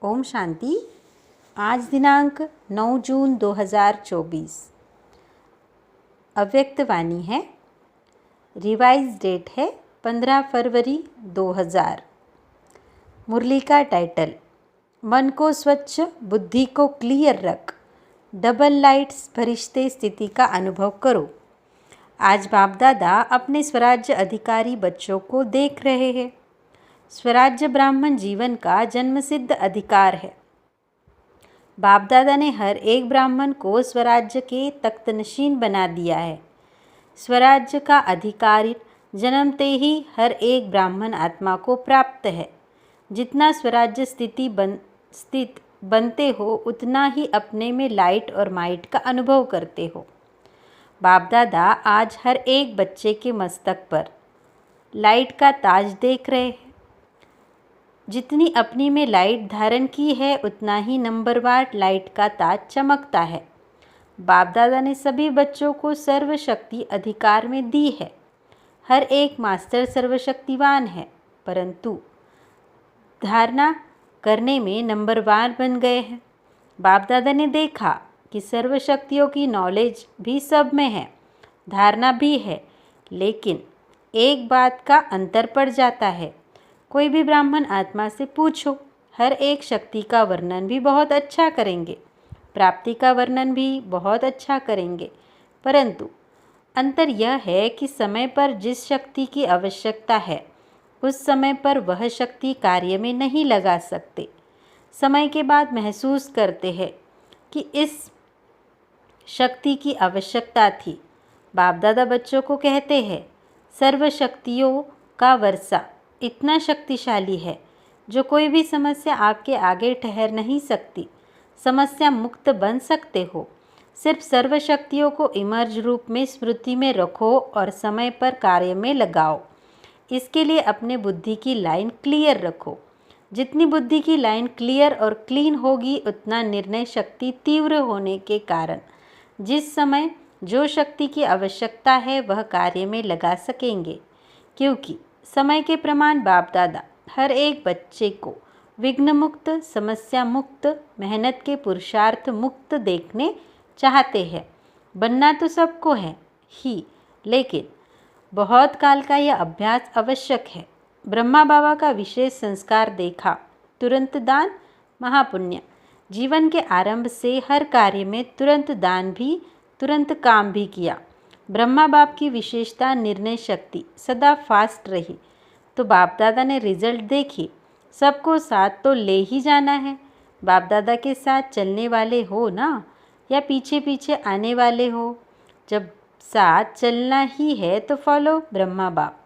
ओम शांति। आज दिनांक 9 जून 2024। अव्यक्त वाणी है। रिवाइज डेट है 15 फरवरी 2000। मुरली का टाइटल, मन को स्वच्छ, बुद्धि को क्लियर रख, डबल लाइट्स फरिश्ते स्थिति का अनुभव करो। आज बाप दादा अपने स्वराज्य अधिकारी बच्चों को देख रहे हैं। स्वराज्य ब्राह्मण जीवन का जन्मसिद्ध अधिकार है। बाप दादा ने हर एक ब्राह्मण को स्वराज्य के तख्तनशीन बना दिया है। स्वराज्य का अधिकार जन्मते ही हर एक ब्राह्मण आत्मा को प्राप्त है। जितना स्वराज्य स्थित बनते हो उतना ही अपने में लाइट और माइट का अनुभव करते हो। बाप दादा आज हर एक बच्चे के मस्तक पर लाइट का ताज देख रहे हैं। जितनी अपनी में लाइट धारण की है उतना ही नंबरवार लाइट का ताज चमकता है। बाप दादा ने सभी बच्चों को सर्वशक्ति अधिकार में दी है। हर एक मास्टर सर्वशक्तिवान है, परंतु धारणा करने में नंबरवार बन गए हैं। बाप दादा ने देखा कि सर्वशक्तियों की नॉलेज भी सब में है, धारणा भी है, लेकिन एक बात का अंतर पड़ जाता है। कोई भी ब्राह्मण आत्मा से पूछो, हर एक शक्ति का वर्णन भी बहुत अच्छा करेंगे, प्राप्ति का वर्णन भी बहुत अच्छा करेंगे, परंतु अंतर यह है कि समय पर जिस शक्ति की आवश्यकता है उस समय पर वह शक्ति कार्य में नहीं लगा सकते। समय के बाद महसूस करते हैं कि इस शक्ति की आवश्यकता थी। बाप दादा बच्चों को कहते हैं, सर्वशक्तियों का वर्षा इतना शक्तिशाली है जो कोई भी समस्या आपके आगे ठहर नहीं सकती। समस्या मुक्त बन सकते हो। सिर्फ सर्वशक्तियों को इमर्ज रूप में स्मृति में रखो और समय पर कार्य में लगाओ। इसके लिए अपने बुद्धि की लाइन क्लियर रखो। जितनी बुद्धि की लाइन क्लियर और क्लीन होगी उतना निर्णय शक्ति तीव्र होने के कारण जिस समय जो शक्ति की आवश्यकता है वह कार्य में लगा सकेंगे। क्योंकि समय के प्रमाण बाप दादा हर एक बच्चे को विघ्न मुक्त, समस्या मुक्त, मेहनत के पुरुषार्थ मुक्त देखने चाहते हैं। बनना तो सबको है ही, लेकिन बहुत काल का यह अभ्यास आवश्यक है। ब्रह्मा बाबा का विशेष संस्कार देखा, तुरंत दान महापुण्य। जीवन के आरंभ से हर कार्य में तुरंत दान भी, तुरंत काम भी किया। ब्रह्मा बाप की विशेषता निर्णय शक्ति सदा फास्ट रही, तो बाप दादा ने रिजल्ट देखी। सबको साथ तो ले ही जाना है। बाप दादा के साथ चलने वाले हो ना, या पीछे पीछे आने वाले हो। जब साथ चलना ही है तो फॉलो ब्रह्मा बाप,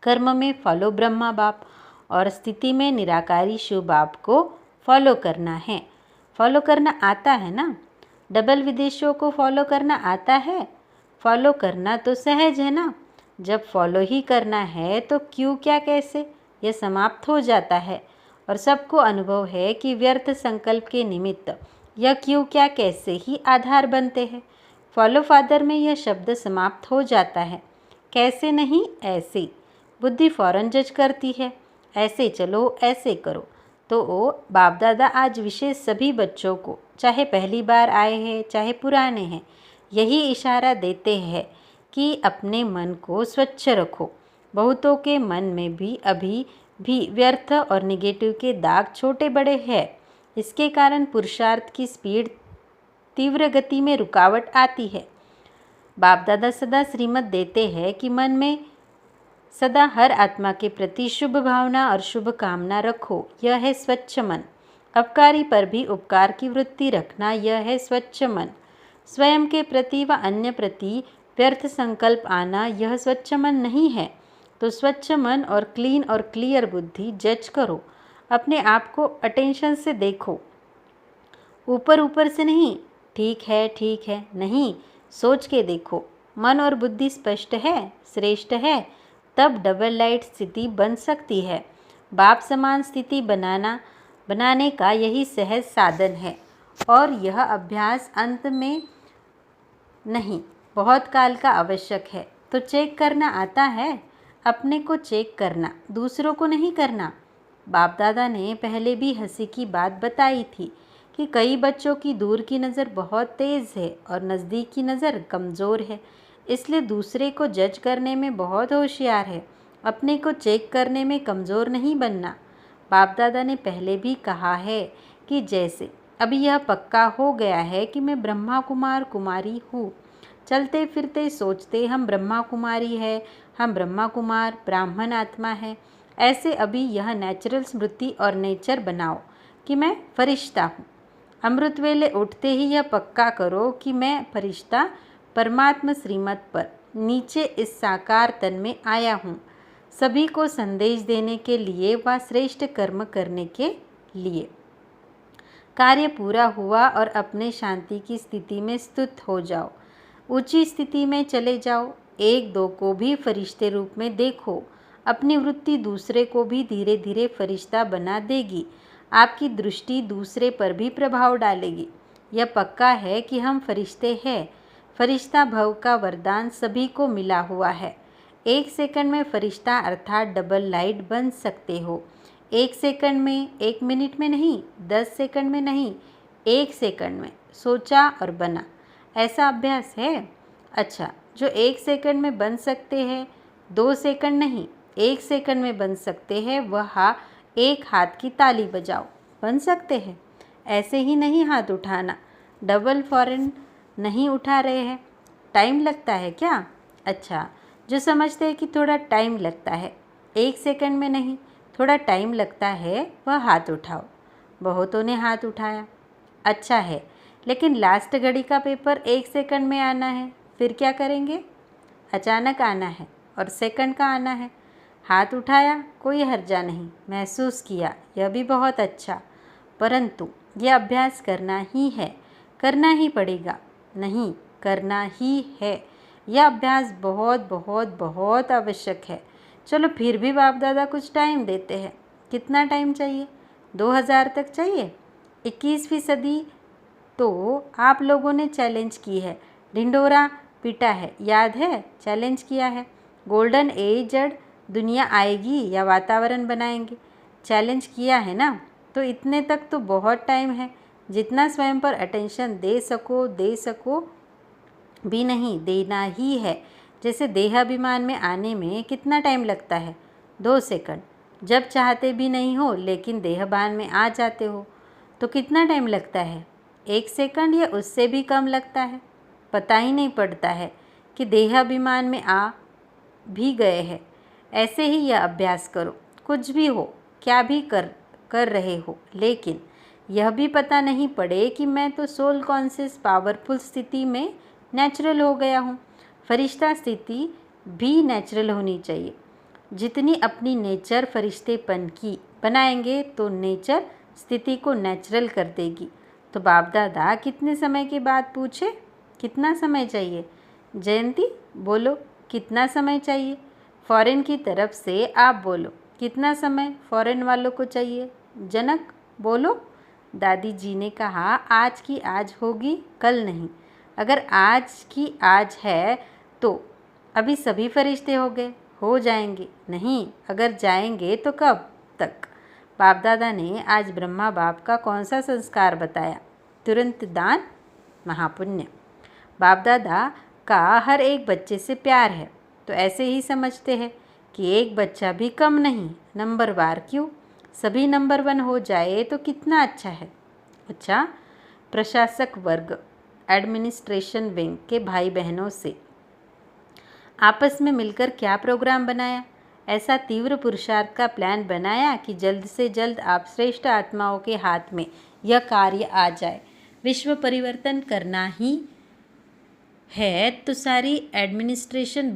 कर्म में फॉलो ब्रह्मा बाप और स्थिति में निराकारी शिव बाप को फॉलो करना है। फॉलो करना आता है ना। डबल विदेशियों को फॉलो करना आता है। फॉलो करना तो सहज है ना। जब फॉलो ही करना है तो क्यों क्या कैसे यह समाप्त हो जाता है और सबको अनुभव है कि व्यर्थ संकल्प के निमित्त यह क्यों क्या कैसे ही आधार बनते हैं। फॉलो फादर में यह शब्द समाप्त हो जाता है। कैसे नहीं, ऐसे बुद्धि फौरन जज करती है। ऐसे चलो, ऐसे करो। तो बाप दादा आज विशेष सभी बच्चों को, चाहे पहली बार आए हैं चाहे पुराने हैं, यही इशारा देते हैं कि अपने मन को स्वच्छ रखो। बहुतों के मन में भी अभी भी व्यर्थ और निगेटिव के दाग छोटे बड़े हैं। इसके कारण पुरुषार्थ की स्पीड तीव्र गति में रुकावट आती है। बाप दादा सदा श्रीमत देते हैं कि मन में सदा हर आत्मा के प्रति शुभ भावना और शुभ कामना रखो। यह है स्वच्छ मन। अपकारी पर भी उपकार की वृत्ति रखना, यह है स्वच्छ मन। स्वयं के प्रति व अन्य प्रति व्यर्थ संकल्प आना, यह स्वच्छ मन नहीं है। तो स्वच्छ मन और क्लीन और क्लियर बुद्धि जज करो। अपने आप को अटेंशन से देखो, ऊपर ऊपर से नहीं, ठीक है नहीं, सोच के देखो। मन और बुद्धि स्पष्ट है, श्रेष्ठ है, तब डबल लाइट स्थिति बन सकती है। बाप समान स्थिति बनाने का यही सहज साधन है और यह अभ्यास अंत में नहीं, बहुत काल का आवश्यक है। तो चेक करना आता है, अपने को चेक करना, दूसरों को नहीं करना। बाप दादा ने पहले भी हंसी की बात बताई थी कि कई बच्चों की दूर की नज़र बहुत तेज़ है और नज़दीक की नज़र कमज़ोर है, इसलिए दूसरे को जज करने में बहुत होशियार है, अपने को चेक करने में कमज़ोर नहीं बनना। बाप दादा ने पहले भी कहा है कि जैसे अभी यह पक्का हो गया है कि मैं ब्रह्मा कुमार कुमारी हूँ, चलते फिरते सोचते हम ब्रह्मा कुमारी है, हम ब्रह्मा कुमार ब्राह्मण आत्मा है, ऐसे अभी यह नेचुरल स्मृति और नेचर बनाओ कि मैं फरिश्ता हूँ। अमृत वेले उठते ही यह पक्का करो कि मैं फरिश्ता परमात्मा श्रीमत पर नीचे इस साकार तन में आया हूँ, सभी को संदेश देने के लिए व श्रेष्ठ कर्म करने के लिए। कार्य पूरा हुआ और अपने शांति की स्थिति में स्थित हो जाओ, ऊंची स्थिति में चले जाओ। एक दो को भी फरिश्ते रूप में देखो, अपनी वृत्ति दूसरे को भी धीरे धीरे फरिश्ता बना देगी, आपकी दृष्टि दूसरे पर भी प्रभाव डालेगी। यह पक्का है कि हम फरिश्ते हैं, फरिश्ता भव का वरदान सभी को मिला हुआ है। 1 सेकंड में फरिश्ता अर्थात डबल लाइट बन सकते हो। 1 सेकंड में, 1 मिनट में नहीं, 10 सेकंड में नहीं, 1 सेकंड में सोचा और बना। ऐसा अभ्यास है? अच्छा, जो 1 सेकंड में बन सकते हैं, 2 सेकंड नहीं, 1 सेकंड में बन सकते हैं, वह एक हाथ की ताली बजाओ। बन सकते हैं? ऐसे ही नहीं हाथ उठाना, डबल फॉरेन नहीं उठा रहे हैं। टाइम लगता है क्या? अच्छा, जो समझते हैं कि थोड़ा टाइम लगता है, 1 सेकंड में नहीं, थोड़ा टाइम लगता है, वह हाथ उठाओ। बहुतों ने हाथ उठाया। अच्छा है, लेकिन लास्ट घड़ी का पेपर 1 सेकंड में आना है, फिर क्या करेंगे? अचानक आना है और सेकंड का आना है। हाथ उठाया, कोई हर्जा नहीं, महसूस किया, यह भी बहुत अच्छा, परंतु यह अभ्यास करना ही है, करना ही पड़ेगा। नहीं, करना ही है। यह अभ्यास बहुत बहुत बहुत आवश्यक है। चलो फिर भी बाप दादा कुछ टाइम देते हैं। कितना टाइम चाहिए? 2000 तक चाहिए? 21वीं सदी तो आप लोगों ने चैलेंज की है, ढिंडोरा पीटा है, याद है? चैलेंज किया है, गोल्डन एजड दुनिया आएगी या वातावरण बनाएंगे, चैलेंज किया है ना? तो इतने तक तो बहुत टाइम है, जितना स्वयं पर अटेंशन दे सको भी नहीं, देना ही है। जैसे देहाभिमान में आने में कितना टाइम लगता है? 2 सेकंड। जब चाहते भी नहीं हो लेकिन देहभान में आ जाते हो तो कितना टाइम लगता है? 1 सेकंड या उससे भी कम लगता है। पता ही नहीं पड़ता है कि देहाभिमान में आ भी गए हैं। ऐसे ही यह अभ्यास करो, कुछ भी हो, क्या भी कर रहे हो, लेकिन यह भी पता नहीं पड़े कि मैं तो सोल कॉन्शियस पावरफुल स्थिति में नेचुरल हो गया हूँ। फरिश्ता स्थिति भी नेचुरल होनी चाहिए। जितनी अपनी नेचर फरिश्तेपन की बनाएंगे तो नेचर स्थिति को नेचुरल कर देगी। तो बाप दादा कितने समय के बाद पूछे, कितना समय चाहिए? जयंती बोलो, कितना समय चाहिए? फॉरेन की तरफ से आप बोलो, कितना समय फॉरेन वालों को चाहिए? जनक बोलो। दादी जी ने कहा, आज की आज होगी, कल नहीं। अगर आज की आज है तो अभी सभी फरिश्ते हो जाएंगे नहीं, अगर जाएंगे तो कब तक? बाप दादा ने आज ब्रह्मा बाप का कौन सा संस्कार बताया? तुरंत दान, महापुण्य। बाप दादा का हर एक बच्चे से प्यार है, तो ऐसे ही समझते हैं कि एक बच्चा भी कम नहीं, नंबरवार क्यों? सभी नंबर 1 हो जाए तो कितना अच्छा है। अच्छा, प्रशासक वर्ग, एडमिनिस्ट्रेशन विंग के भाई बहनों से आपस में मिलकर क्या प्रोग्राम बनाया? ऐसा तीव्र पुरुषार्थ का प्लान बनाया कि जल्द से जल्द आप श्रेष्ठ आत्माओं के हाथ में यह कार्य आ जाए। विश्व परिवर्तन करना ही है तो सारी एडमिनिस्ट्रेशन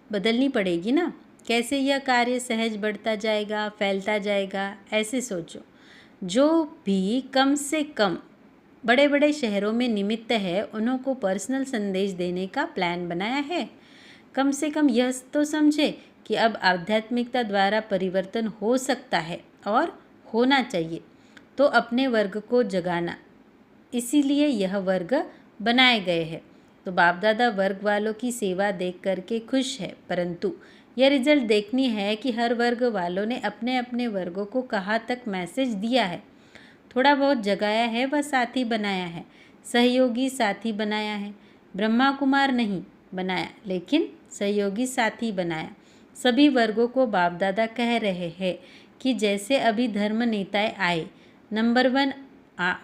बदलनी पड़ेगी ना। कैसे यह कार्य सहज बढ़ता जाएगा, फैलता जाएगा, ऐसे सोचो। जो भी कम से कम बड़े बड़े शहरों में निमित्त है, उन्हों को पर्सनल संदेश देने का प्लान बनाया है। कम से कम यह तो समझे कि अब आध्यात्मिकता द्वारा परिवर्तन हो सकता है और होना चाहिए, तो अपने वर्ग को जगाना, इसीलिए यह वर्ग बनाए गए हैं। तो बाप दादा वर्ग वालों की सेवा देख करके खुश है, परंतु यह रिजल्ट देखनी है कि हर वर्ग वालों ने अपने अपने वर्गों को कहाँ तक मैसेज दिया है। थोड़ा बहुत जगाया है व साथी बनाया है, सहयोगी साथी बनाया है। ब्रह्मा कुमार नहीं बनाया, लेकिन सहयोगी साथी बनाया। सभी वर्गों को बाप दादा कह रहे हैं कि जैसे अभी धर्म नेताएं आए, नंबर 1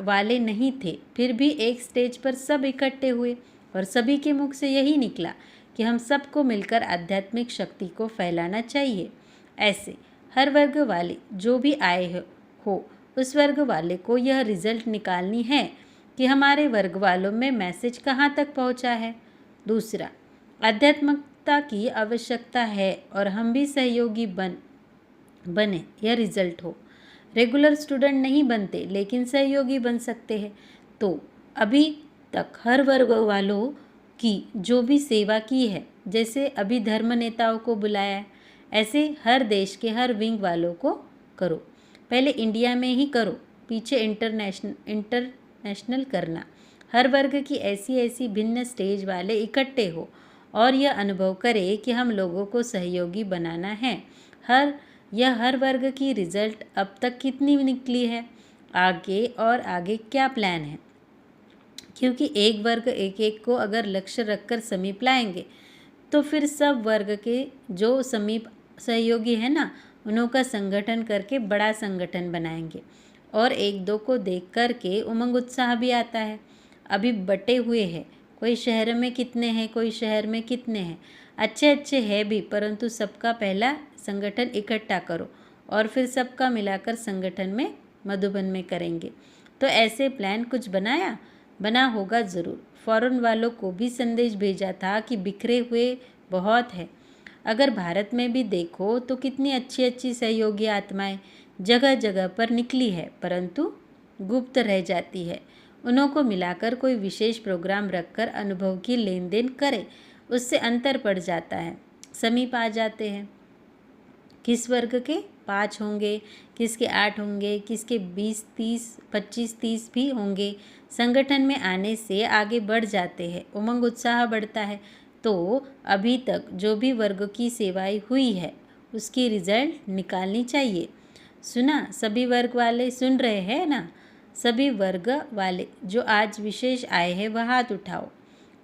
वाले नहीं थे, फिर भी एक स्टेज पर सब इकट्ठे हुए और सभी के मुख से यही निकला कि हम सबको मिलकर आध्यात्मिक शक्ति को फैलाना चाहिए। ऐसे हर वर्ग वाले जो भी आए हो उस वर्ग वाले को यह रिजल्ट निकालनी है कि हमारे वर्ग वालों में मैसेज कहाँ तक पहुँचा है। दूसरा, आध्यात्मिकता की आवश्यकता है और हम भी सहयोगी बने यह रिजल्ट हो। रेगुलर स्टूडेंट नहीं बनते लेकिन सहयोगी बन सकते हैं। तो अभी तक हर वर्ग वालों की जो भी सेवा की है, जैसे अभी धर्म नेताओं को बुलाया है, ऐसे हर देश के हर विंग वालों को करो। पहले इंडिया में ही करो, पीछे इंटरनेशनल करना। हर वर्ग की ऐसी भिन्न स्टेज वाले इकट्ठे हो और यह अनुभव करे कि हम लोगों को सहयोगी बनाना है। हर वर्ग की रिजल्ट अब तक कितनी निकली है, आगे और आगे क्या प्लान है, क्योंकि एक वर्ग एक को अगर लक्ष्य रखकर समीप लाएंगे तो फिर सब वर्ग के जो समीप सहयोगी है ना, उन्हों का संगठन करके बड़ा संगठन बनाएंगे और एक दो को देख कर के उमंग उत्साह भी आता है। अभी बटे हुए हैं, कोई शहर में कितने हैं, कोई शहर में कितने हैं, अच्छे है भी, परंतु सबका पहला संगठन इकट्ठा करो और फिर सबका मिलाकर संगठन में मधुबन में करेंगे। तो ऐसे प्लान कुछ बना होगा ज़रूर। फॉरेन वालों को भी संदेश भेजा था कि बिखरे हुए बहुत है। अगर भारत में भी देखो तो कितनी अच्छी सहयोगी आत्माएं जगह जगह पर निकली है, परंतु गुप्त रह जाती है। उन्हों को मिलाकर कोई विशेष प्रोग्राम रखकर अनुभव की लेन देन करे, उससे अंतर पड़ जाता है, समीप आ जाते हैं। किस वर्ग के 5 होंगे, किसके 8 होंगे, किसके 20, 30, 25, 30 भी होंगे। संगठन में आने से आगे बढ़ जाते हैं, उमंग उत्साह बढ़ता है। तो अभी तक जो भी वर्ग की सेवाएं हुई है उसकी रिजल्ट निकालनी चाहिए। सुना, सभी वर्ग वाले सुन रहे हैं ना? सभी वर्ग वाले जो आज विशेष आए हैं वह हाथ उठाओ।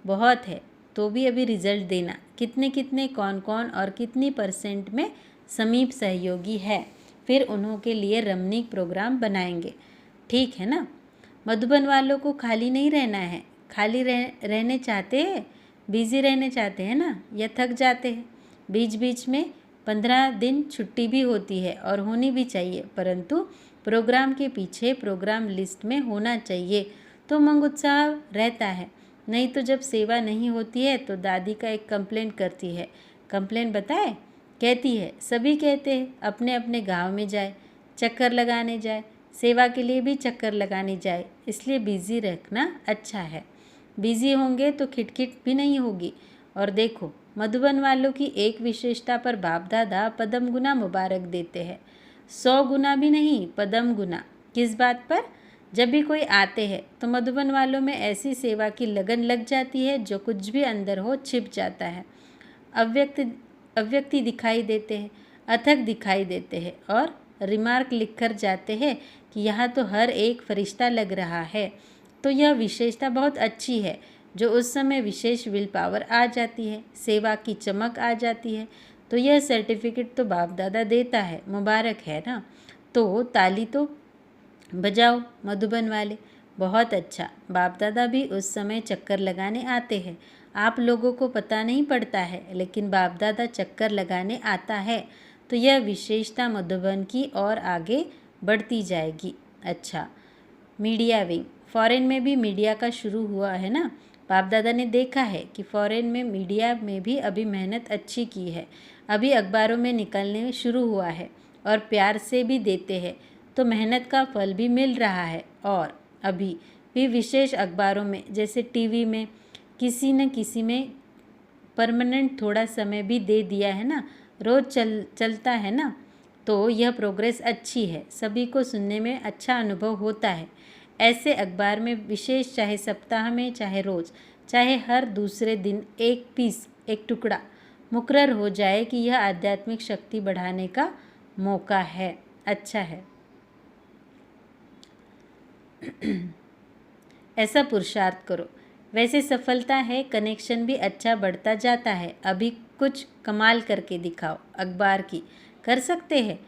बहुत है तो भी अभी रिजल्ट देना, कितने कौन और कितनी % में समीप सहयोगी है, फिर उन्हों के लिए रमणीक प्रोग्राम बनाएंगे। ठीक है ना? मधुबन वालों को खाली नहीं रहना है। खाली रहने चाहते हैं, बिजी रहने चाहते हैं ना, या थक जाते हैं? बीच में 15 दिन छुट्टी भी होती है और होनी भी चाहिए, परंतु प्रोग्राम के पीछे प्रोग्राम लिस्ट में होना चाहिए तो उमंग उत्साह रहता है। नहीं तो जब सेवा नहीं होती है तो दादी का एक कंप्लेंट करती है। कंप्लेंट बताए? कहती है सभी कहते हैं अपने अपने गांव में जाए, चक्कर लगाने जाए, सेवा के लिए भी चक्कर लगाने जाए, इसलिए बिज़ी रखना अच्छा है। बिज़ी होंगे तो खिटखिट भी नहीं होगी। और देखो, मधुबन वालों की एक विशेषता पर बाप दादा पदम गुना मुबारक देते हैं। 100 गुना भी नहीं, पदम गुना। किस बात पर? जब भी कोई आते हैं तो मधुबन वालों में ऐसी सेवा की लगन लग जाती है जो कुछ भी अंदर हो छिप जाता है। अव्यक्ति दिखाई देते हैं, अथक दिखाई देते हैं और रिमार्क लिखकर जाते हैं कि यहाँ तो हर एक फरिश्ता लग रहा है। तो यह विशेषता बहुत अच्छी है, जो उस समय विशेष विल पावर आ जाती है, सेवा की चमक आ जाती है। तो यह सर्टिफिकेट तो बाप दादा देता है, मुबारक है ना? तो ताली तो बजाओ मधुबन वाले। बहुत अच्छा, बाप दादा भी उस समय चक्कर लगाने आते हैं। आप लोगों को पता नहीं पड़ता है, लेकिन बाप दादा चक्कर लगाने आता है, तो यह विशेषता मधुबन की और आगे बढ़ती जाएगी। अच्छा, मीडिया विंग। फॉरेन में भी मीडिया का शुरू हुआ है ना? बाप दादा ने देखा है कि फॉरेन में मीडिया में भी अभी मेहनत अच्छी की है, अभी अखबारों में निकलने शुरू हुआ है और प्यार से भी देते हैं, तो मेहनत का फल भी मिल रहा है। और अभी भी विशेष अखबारों में, जैसे टीवी में किसी न किसी में परमानेंट थोड़ा समय भी दे दिया है ना, रोज़ चलता है ना, तो यह प्रोग्रेस अच्छी है, सभी को सुनने में अच्छा अनुभव होता है। ऐसे अखबार में विशेष, चाहे सप्ताह में, चाहे रोज़, चाहे हर दूसरे दिन एक पीस, एक टुकड़ा, मुकर्रर हो जाए कि यह आध्यात्मिक शक्ति बढ़ाने का मौका है। अच्छा है। ऐसा पुरुषार्थ करो। वैसे सफलता है, कनेक्शन भी अच्छा बढ़ता जाता है। अभी कुछ कमाल करके दिखाओ। अखबार की कर सकते हैं?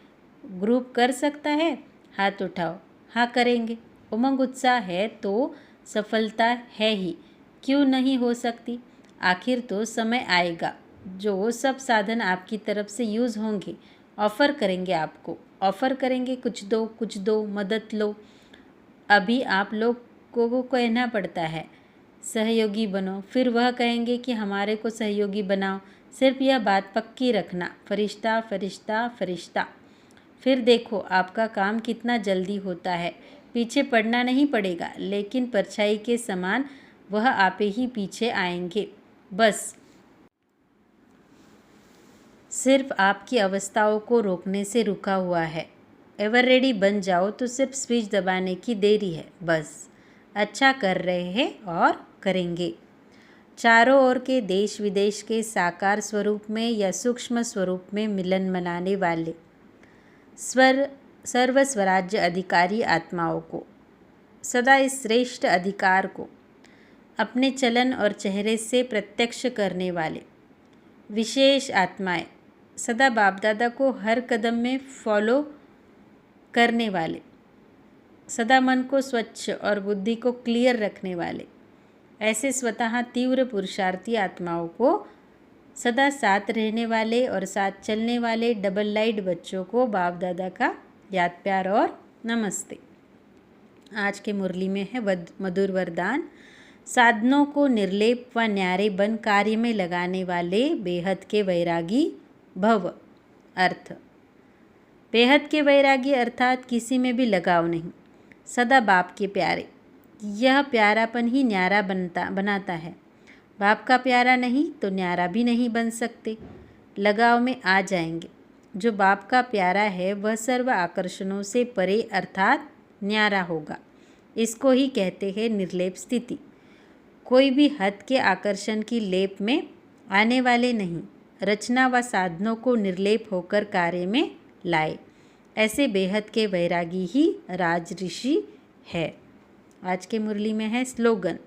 ग्रुप कर सकता है? हाथ उठाओ। हाँ करेंगे। उमंग उत्साह है तो सफलता है ही, क्यों नहीं हो सकती? आखिर तो समय आएगा जो सब साधन आपकी तरफ से यूज़ होंगे। ऑफ़र करेंगे आपको, ऑफ़र करेंगे कुछ दो, मदद लो। अभी आप लोगों को कहना पड़ता है सहयोगी बनो, फिर वह कहेंगे कि हमारे को सहयोगी बनाओ। सिर्फ यह बात पक्की रखना, फरिश्ता फरिश्ता फरिश्ता। फिर देखो आपका काम कितना जल्दी होता है। पीछे पड़ना नहीं पड़ेगा, लेकिन परछाई के समान वह आपे ही पीछे आएंगे। बस सिर्फ आपकी अवस्थाओं को रोकने से रुका हुआ है। एवर रेडी बन जाओ तो सिर्फ स्विच दबाने की देरी है। बस अच्छा कर रहे हैं और करेंगे। चारों ओर के देश विदेश के साकार स्वरूप में या सूक्ष्म स्वरूप में मिलन मनाने वाले सर्व स्वराज्य अधिकारी आत्माओं को, सदा इस श्रेष्ठ अधिकार को अपने चलन और चेहरे से प्रत्यक्ष करने वाले विशेष आत्माएं, सदा बाप दादा को हर कदम में फॉलो करने वाले, सदा मन को स्वच्छ और बुद्धि को क्लियर रखने वाले, ऐसे स्वतः तीव्र पुरुषार्थी आत्माओं को, सदा साथ रहने वाले और साथ चलने वाले डबल लाइट बच्चों को बाप दादा का याद प्यार और नमस्ते। आज के मुरली में है मधुर वरदान। साधनों को निर्लेप व न्यारे बन कार्य में लगाने वाले बेहद के वैरागी भव। अर्थ, बेहद के वैरागी अर्थात किसी में भी लगाव नहीं, सदा बाप के प्यारे। यह प्यारापन ही न्यारा बनाता है। बाप का प्यारा नहीं तो न्यारा भी नहीं बन सकते। लगाव में आ जाएंगे। जो बाप का प्यारा है वह सर्व आकर्षणों से परे अर्थात न्यारा होगा। इसको ही कहते हैं निर्लेप स्थिति। कोई भी हद के आकर्षण की लेप में आने वाले नहीं, रचना व साधनों को निर्लेप होकर कार्य में लाए, ऐसे बेहद के वैरागी ही राज ऋषि है। आज के मुरली में है स्लोगन,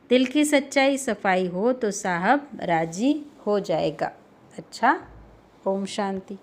दिल की सच्चाई सफाई हो तो साहब राजी हो जाएगा। अच्छा, ओम शांति।